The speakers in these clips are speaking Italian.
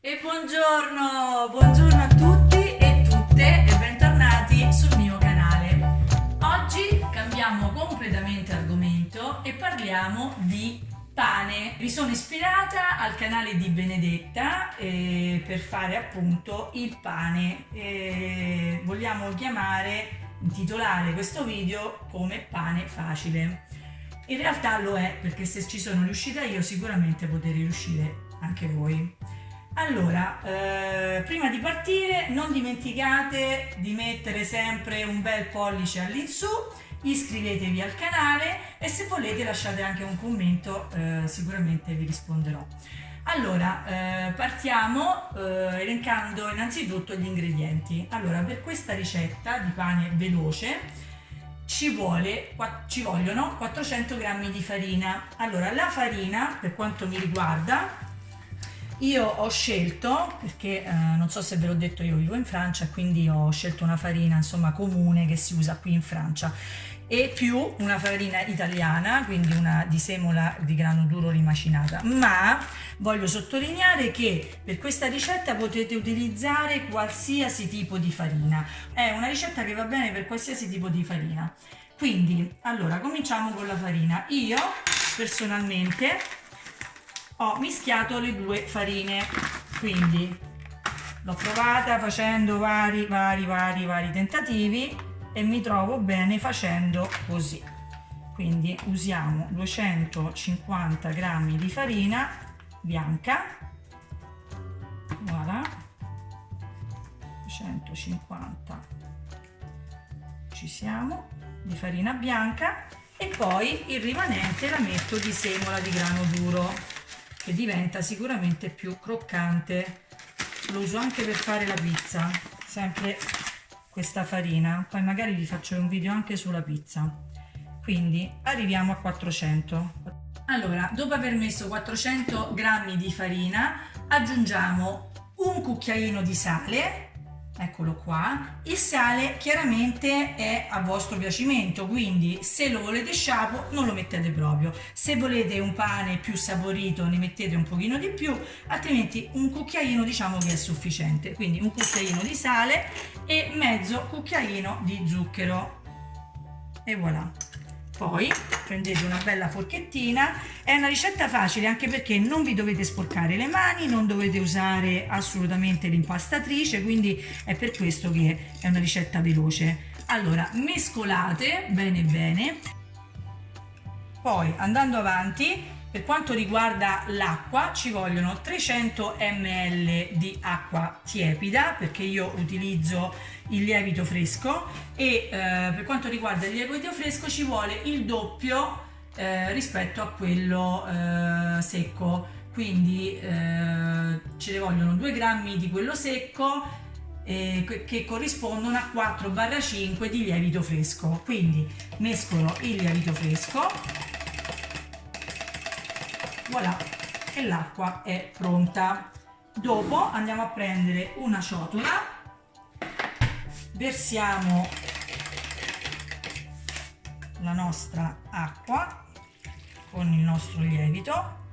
E buongiorno, buongiorno a tutti e tutte e bentornati sul mio canale. Oggi cambiamo completamente argomento e parliamo di pane. Mi sono ispirata al canale di Benedetta per fare appunto il pane. Vogliamo intitolare questo video come pane facile. In realtà lo è, perché se ci sono riuscita io sicuramente potete riuscire anche voi. Allora, prima di partire non dimenticate di mettere sempre un bel pollice all'insù, iscrivetevi al canale e se volete lasciate anche un commento, sicuramente vi risponderò. Allora, partiamo elencando innanzitutto gli ingredienti. Allora, per questa ricetta di pane veloce ci vogliono 400 g di farina. Allora, la farina, per quanto mi riguarda, io ho scelto, perché non so se ve l'ho detto, io vivo in Francia, quindi ho scelto una farina insomma comune che si usa qui in Francia e più una farina italiana, quindi una di semola di grano duro rimacinata. Ma voglio sottolineare che per questa ricetta potete utilizzare qualsiasi tipo di farina, è una ricetta che va bene per qualsiasi tipo di farina. Quindi, allora, cominciamo con la farina. Io personalmente ho mischiato le due farine, quindi l'ho provata facendo vari tentativi e mi trovo bene facendo così. Quindi usiamo 250 g di farina bianca, voilà, 250 ci siamo di farina bianca e poi il rimanente la metto di semola di grano duro, che diventa sicuramente più croccante. Lo uso anche per fare la pizza, sempre questa farina, poi magari vi faccio un video anche sulla pizza. Quindi arriviamo a 400. Allora, dopo aver messo 400 g di farina aggiungiamo un cucchiaino di sale. Eccolo qua. Il sale chiaramente è a vostro piacimento, quindi se lo volete sciapo non lo mettete proprio, se volete un pane più saporito ne mettete un pochino di più, altrimenti un cucchiaino diciamo che è sufficiente. Quindi un cucchiaino di sale e mezzo cucchiaino di zucchero e voilà. Poi prendete una bella forchettina. È una ricetta facile anche perché non vi dovete sporcare le mani, non dovete usare assolutamente l'impastatrice, quindi è per questo che è una ricetta veloce. Allora, mescolate bene. Poi, andando avanti, per quanto riguarda l'acqua ci vogliono 300 ml di acqua tiepida, perché io utilizzo il lievito fresco e per quanto riguarda il lievito fresco ci vuole il doppio rispetto a quello secco, quindi ce ne vogliono 2 grammi di quello secco che corrispondono a 4/5 di lievito fresco. Quindi mescolo il lievito fresco, voilà, e l'acqua è pronta. Dopo andiamo a prendere una ciotola, versiamo la nostra acqua con il nostro lievito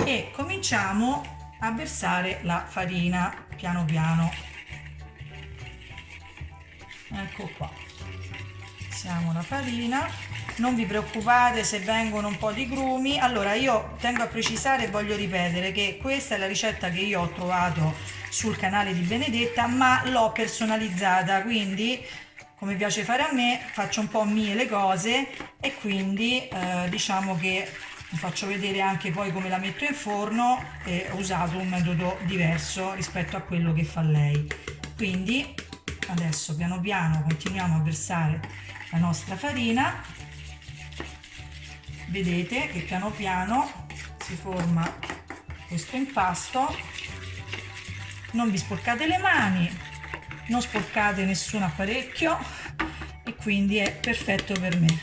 e cominciamo a versare la farina piano piano. Ecco qua, versiamo la farina. Non vi preoccupate se vengono un po' di grumi. Allora, io tengo a precisare e voglio ripetere che questa è la ricetta che io ho trovato sul canale di Benedetta, ma l'ho personalizzata, quindi come piace fare a me faccio un po' mie le cose e quindi diciamo che vi faccio vedere anche poi come la metto in forno, e ho usato un metodo diverso rispetto a quello che fa lei. Quindi adesso piano piano continuiamo a versare la nostra farina. Vedete che piano piano si forma questo impasto. Non vi sporcate le mani, non sporcate nessun apparecchio e quindi è perfetto per me.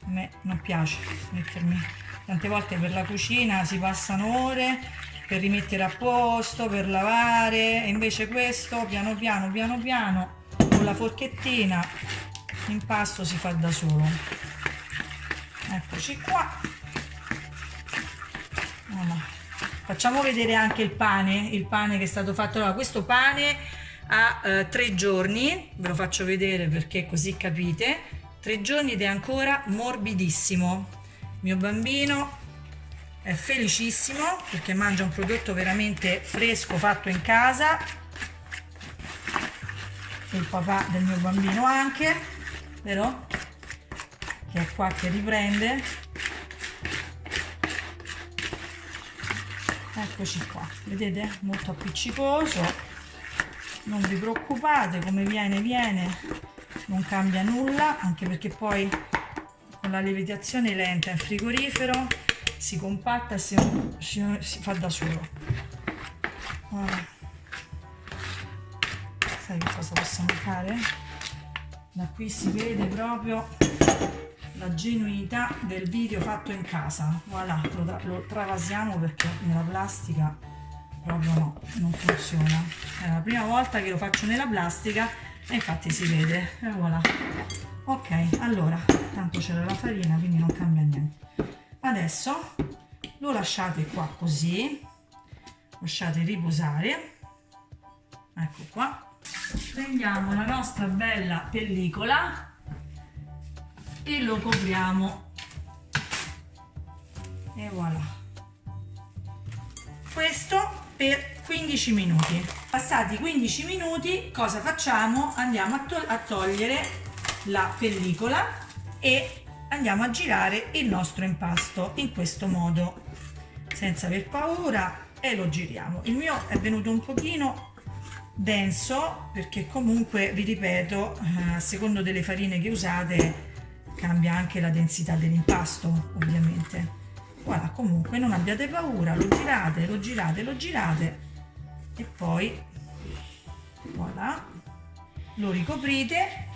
A me non piace mettermi, tante volte per la cucina si passano ore per rimettere a posto, per lavare, e invece questo piano piano con la forchettina l'impasto si fa da solo. Eccoci qua. Voilà. Facciamo vedere anche il pane che è stato fatto. Allora, questo pane ha 3 giorni, ve lo faccio vedere perché così capite. 3 giorni ed è ancora morbidissimo. Il mio bambino è felicissimo perché mangia un prodotto veramente fresco fatto in casa. Il papà del mio bambino anche, vero? Che è qua che riprende. Eccoci qua, vedete? Molto appiccicoso. Non vi preoccupate, come viene, non cambia nulla, anche perché poi con la lievitazione lenta in frigorifero si compatta e si fa da solo. Allora, sai che cosa possiamo fare? Da qui si vede proprio la genuinità del video fatto in casa. Voilà, lo travasiamo perché nella plastica proprio no, non funziona. È la prima volta che lo faccio nella plastica e infatti si vede. E voilà. Ok, allora, tanto c'era la farina, quindi non cambia niente. Adesso lo lasciate qua così, lasciate riposare. Ecco qua. Prendiamo la nostra bella pellicola e lo copriamo e voilà, questo per 15 minuti. Passati 15 minuti cosa facciamo? Andiamo a togliere la pellicola e andiamo a girare il nostro impasto in questo modo senza aver paura e lo giriamo. Il mio è venuto un pochino denso perché comunque vi ripeto, a secondo delle farine che usate cambia anche la densità dell'impasto ovviamente. Voilà, comunque non abbiate paura, lo girate e poi voilà, lo ricoprite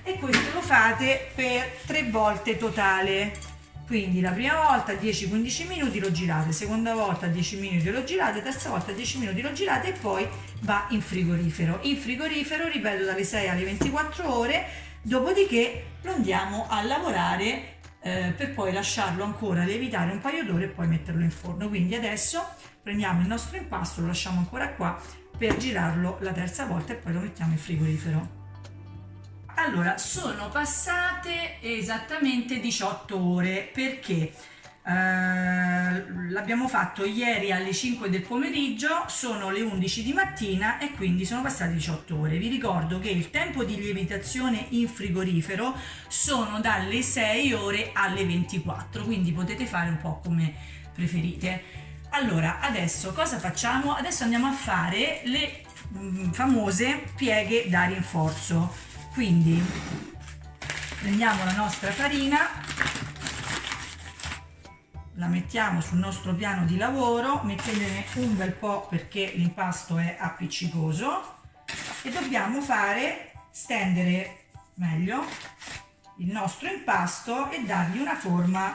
e questo lo fate per 3 volte totale. Quindi la prima volta 10-15 minuti lo girate, seconda volta 10 minuti lo girate, terza volta 10 minuti lo girate e poi va in frigorifero. In frigorifero, ripeto, dalle 6 alle 24 ore, dopodiché lo andiamo a lavorare per poi lasciarlo ancora lievitare un paio d'ore e poi metterlo in forno. Quindi adesso prendiamo il nostro impasto, lo lasciamo ancora qua per girarlo la terza volta e poi lo mettiamo in frigorifero. Allora, sono passate esattamente 18 ore perché l'abbiamo fatto ieri alle 5 del pomeriggio, sono le 11 di mattina e quindi sono passate 18 ore. Vi ricordo che il tempo di lievitazione in frigorifero sono dalle 6 ore alle 24, quindi potete fare un po' come preferite. Allora, adesso cosa facciamo? Adesso andiamo a fare le famose pieghe da rinforzo. Quindi prendiamo la nostra farina, la mettiamo sul nostro piano di lavoro, mettetene un bel po' perché l'impasto è appiccicoso e dobbiamo fare stendere meglio il nostro impasto e dargli una forma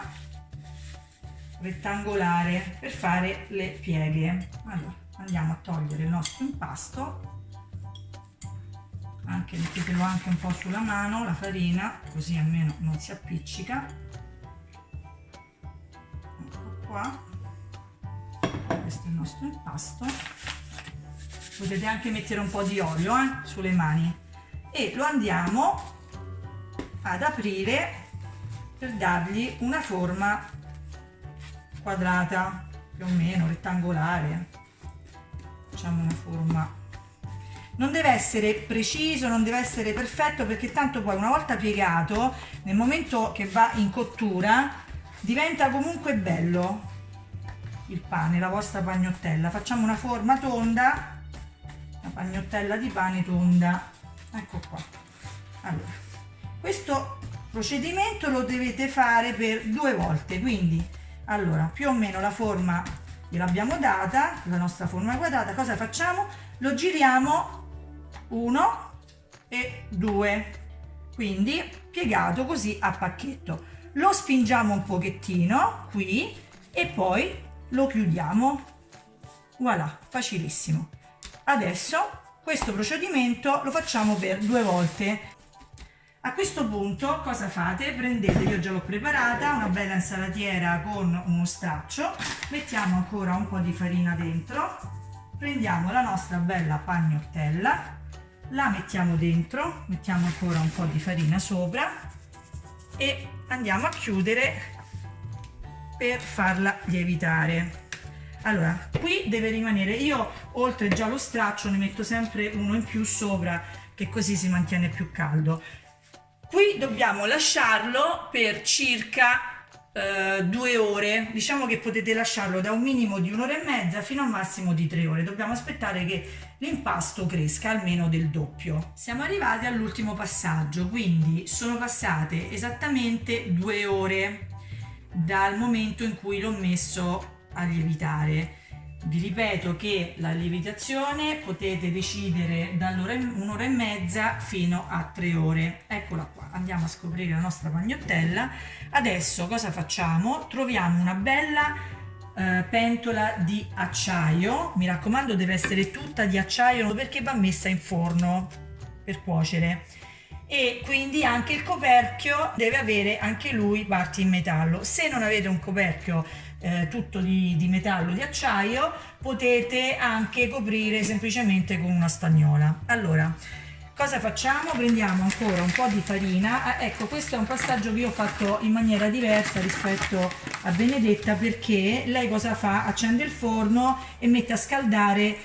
rettangolare per fare le pieghe. Allora, andiamo a togliere il nostro impasto. Anche mettetelo anche un po' sulla mano la farina, così almeno non si appiccica. Ecco qua, questo è il nostro impasto. Potete anche mettere un po' di olio sulle mani e lo andiamo ad aprire per dargli una forma quadrata, più o meno rettangolare. Facciamo una forma. Non deve essere preciso, non deve essere perfetto perché tanto poi una volta piegato, nel momento che va in cottura, diventa comunque bello il pane, la vostra pagnottella. Facciamo una forma tonda, una pagnottella di pane tonda. Ecco qua. Allora, questo procedimento lo dovete fare per 2 volte, quindi allora più o meno la forma gliel'abbiamo data, la nostra forma quadrata, cosa facciamo? Lo giriamo 1 e 2, quindi piegato così a pacchetto. Lo spingiamo un pochettino qui e poi lo chiudiamo. Voilà, facilissimo. Adesso questo procedimento lo facciamo per 2 volte. A questo punto cosa fate? Prendete, io già l'ho preparata, una bella insalatiera con uno straccio, mettiamo ancora un po' di farina dentro, prendiamo la nostra bella pagnottella, la mettiamo dentro, mettiamo ancora un po' di farina sopra e andiamo a chiudere per farla lievitare. Allora, qui deve rimanere, io oltre già lo straccio ne metto sempre uno in più sopra, che così si mantiene più caldo. Qui dobbiamo lasciarlo per circa 2 ore, diciamo che potete lasciarlo da un minimo di 1 ora e mezza fino a un massimo di 3 ore. Dobbiamo aspettare che l'impasto cresca almeno del doppio. Siamo arrivati all'ultimo passaggio, quindi sono passate esattamente 2 ore dal momento in cui l'ho messo a lievitare. Vi ripeto che la lievitazione potete decidere dall'1 ora e mezza fino a 3 ore. Eccola qua, andiamo a scoprire la nostra pagnottella. Adesso cosa facciamo? Troviamo una bella pentola di acciaio, mi raccomando deve essere tutta di acciaio perché va messa in forno per cuocere, e quindi anche il coperchio deve avere anche lui parti in metallo. Se non avete un coperchio tutto di metallo, di acciaio, potete anche coprire semplicemente con una stagnola. Allora, cosa facciamo? Prendiamo ancora un po' di farina. Ecco, questo è un passaggio che io ho fatto in maniera diversa rispetto a Benedetta, perché lei cosa fa? Accende il forno e mette a scaldare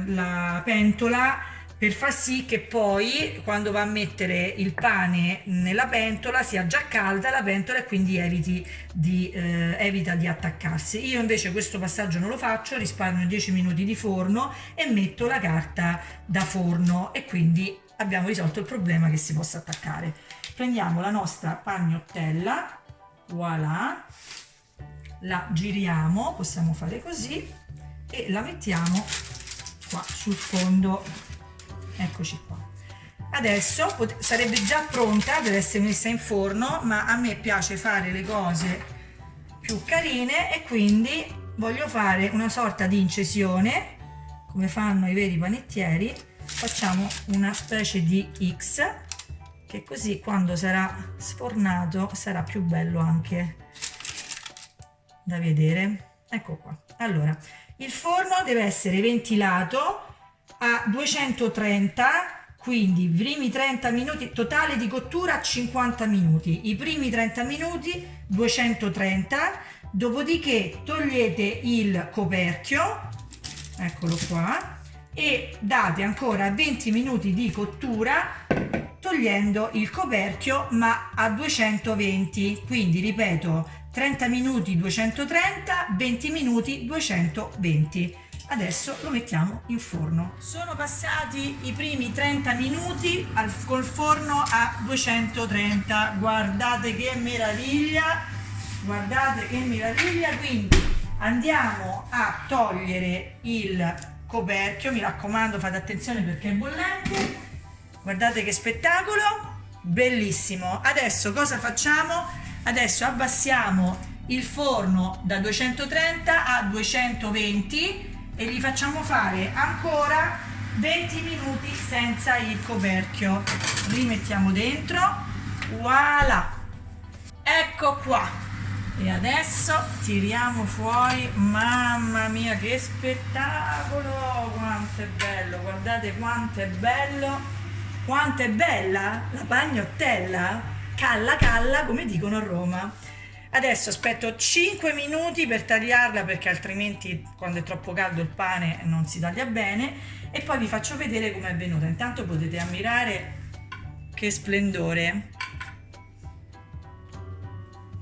la pentola per far sì che poi quando va a mettere il pane nella pentola sia già calda la pentola e quindi evita di attaccarsi. Io invece questo passaggio non lo faccio, risparmio 10 minuti di forno e metto la carta da forno e quindi abbiamo risolto il problema che si possa attaccare. Prendiamo la nostra pagnottella, voilà, la giriamo, possiamo fare così, e la mettiamo qua sul fondo. Eccoci qua. Adesso sarebbe già pronta per essere messa in forno, ma a me piace fare le cose più carine e quindi voglio fare una sorta di incisione come fanno i veri panettieri. Facciamo una specie di X, che così quando sarà sfornato sarà più bello anche da vedere. Ecco qua. Allora, il forno deve essere ventilato a 230, quindi i primi 30 minuti, totale di cottura 50 minuti, i primi 30 minuti 230, dopodiché togliete il coperchio, eccolo qua, e date ancora 20 minuti di cottura togliendo il coperchio ma a 220, quindi ripeto 30 minuti 230, 20 minuti 220. Adesso lo mettiamo in forno. Sono passati i primi 30 minuti col forno a 230. Guardate che meraviglia, guardate che meraviglia. Quindi andiamo a togliere il coperchio, mi raccomando fate attenzione perché è bollente. Guardate che spettacolo, bellissimo. Adesso cosa facciamo? Adesso abbassiamo il forno da 230 a 220 e li facciamo fare ancora 20 minuti senza il coperchio. Rimettiamo dentro, voilà, ecco qua. E adesso tiriamo fuori, mamma mia che spettacolo, quanto è bello, guardate quanto è bello, quanto è bella la pagnottella, calla calla come dicono a Roma. Adesso aspetto 5 minuti per tagliarla perché altrimenti quando è troppo caldo il pane non si taglia bene, e poi vi faccio vedere come è venuta. Intanto potete ammirare che splendore.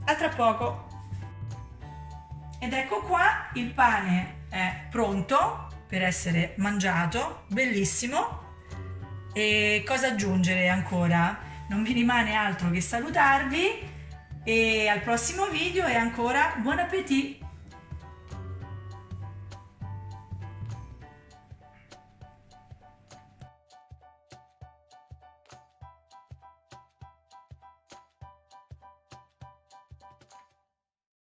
A tra poco. Ed ecco qua, il pane è pronto per essere mangiato, bellissimo. E cosa aggiungere ancora? Non vi rimane altro che salutarvi e al prossimo video, e ancora buon appetito!